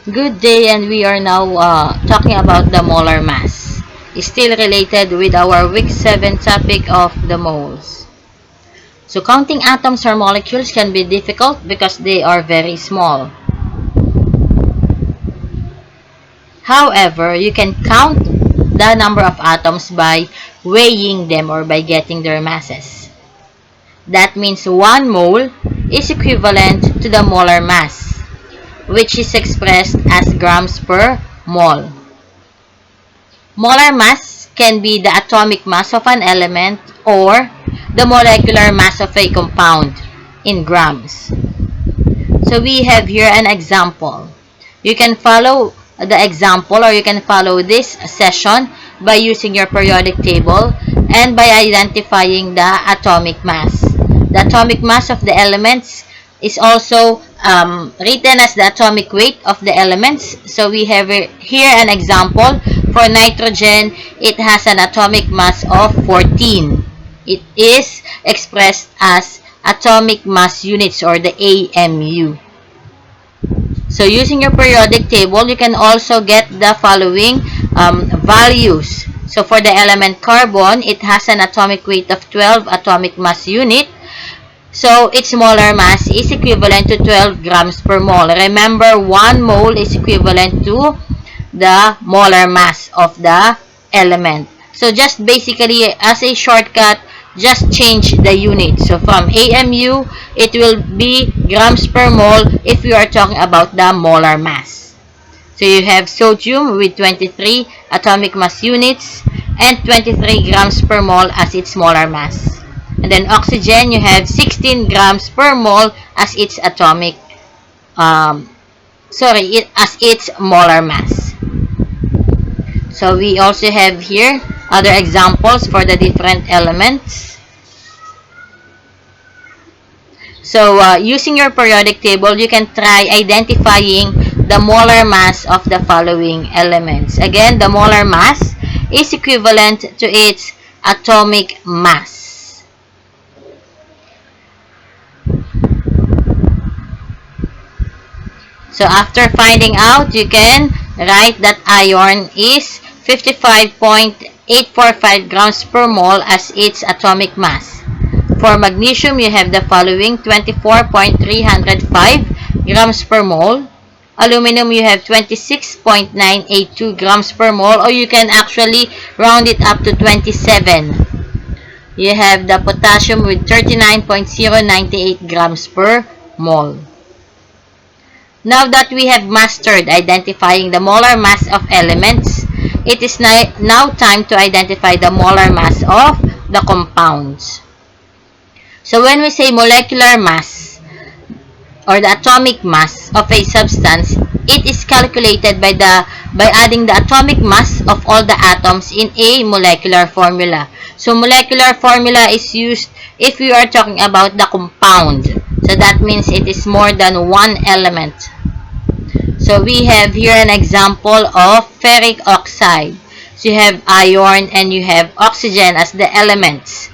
Good day, and we are now talking about the molar mass. Still related with our week 7 topic of the moles. So counting atoms or molecules can be difficult because they are very small. However, you can count the number of atoms by weighing them or by getting their masses. That means 1 mole is equivalent to the molar mass, which is expressed as grams per mole. Molar mass can be the atomic mass of an element or the molecular mass of a compound in grams. So we have here an example. You can follow the example or you can follow this session by using your periodic table and by identifying the atomic mass. The atomic mass of the elements is also written as the atomic weight of the elements. So we have here an example. For nitrogen, it has an atomic mass of 14. It is expressed as atomic mass units or the AMU. So using your periodic table, you can also get the following values. So for the element carbon, it has an atomic weight of 12 atomic mass unit. So its molar mass is equivalent to 12 grams per mole. Remember, 1 mole is equivalent to the molar mass of the element. So just basically as a shortcut, just change the unit. So from AMU, it will be grams per mole if you are talking about the molar mass. So you have sodium with 23 atomic mass units and 23 grams per mole as its molar mass. And then oxygen, you have 16 grams per mole as its atomic, as its molar mass. So we also have here other examples for the different elements. So using your periodic table, you can try identifying the molar mass of the following elements. Again, the molar mass is equivalent to its atomic mass. So after finding out, you can write that iron is 55.845 grams per mole as its atomic mass. For magnesium, you have the following: 24.305 grams per mole. Aluminum, you have 26.982 grams per mole, or you can actually round it up to 27. You have the potassium with 39.098 grams per mole. Now that we have mastered identifying the molar mass of elements, it is now time to identify the molar mass of the compounds. So when we say molecular mass or the atomic mass of a substance, it is calculated by adding the atomic mass of all the atoms in a molecular formula. So molecular formula is used if we are talking about the compound. So that means it is more than one element. So we have here an example of ferric oxide. So you have iron and you have oxygen as the elements.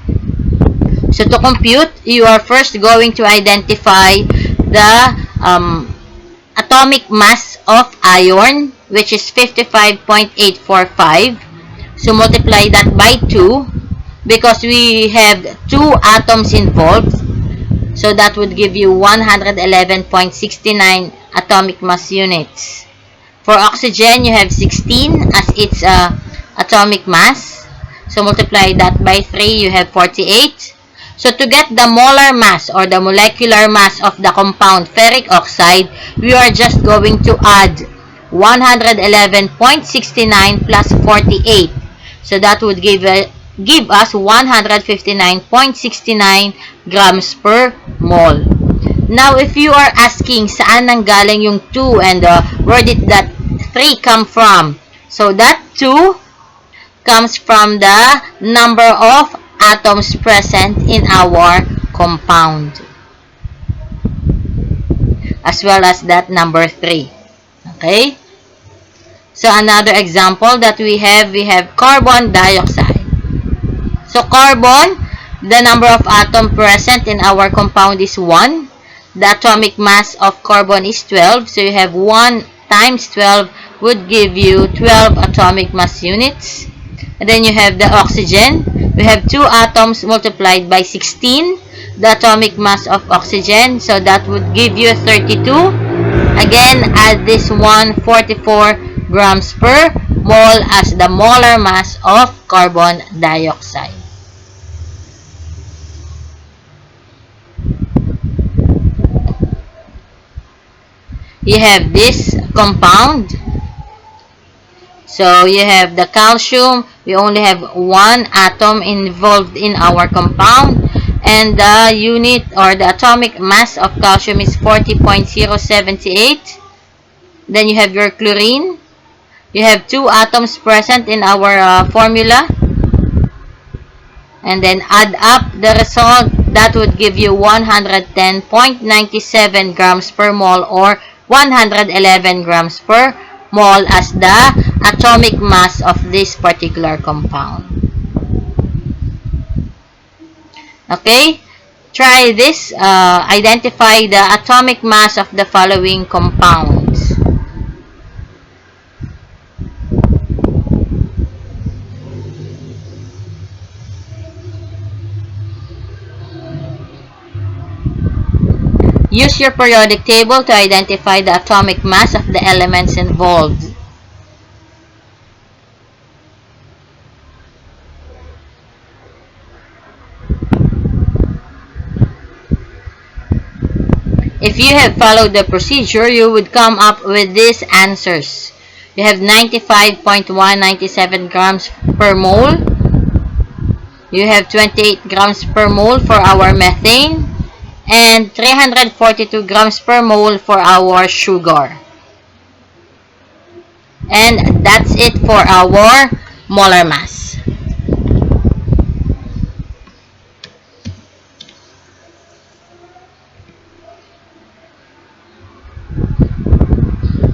So to compute, you are first going to identify the atomic mass of iron, which is 55.845. So multiply that by 2 because we have 2 atoms involved. So that would give you 111.69 atomic mass units. For oxygen, you have 16 as its atomic mass. So multiply that by 3, you have 48. So to get the molar mass or the molecular mass of the compound ferric oxide, we are just going to add 111.69 plus 48. So that would give us 159.69 grams per mole. Now, if you are asking saan nanggaling yung 2 and where did that 3 come from? So that 2 comes from the number of atoms present in our compound, as well as that number 3. Okay? So another example that we have carbon dioxide. So carbon, the number of atoms present in our compound is 1. The atomic mass of carbon is 12. So you have 1 times 12 would give you 12 atomic mass units. And then you have the oxygen. We have 2 atoms multiplied by 16, the atomic mass of oxygen. So that would give you 32. Again, add this one, 44 grams per mole as the molar mass of carbon dioxide. You have this compound. So you have the calcium. We only have one atom involved in our compound. And the unit or the atomic mass of calcium is 40.078. Then you have your chlorine. You have 2 atoms present in our formula. And then add up the result. That would give you 110.97 grams per mole or 111 grams per mole as the atomic mass of this particular compound. Okay? Try this. Identify the atomic mass of the following compounds. Use your periodic table to identify the atomic mass of the elements involved. If you have followed the procedure, you would come up with these answers. You have 95.197 grams per mole. You have 28 grams per mole for our methane. And 342 grams per mole for our sugar. And that's it for our molar mass.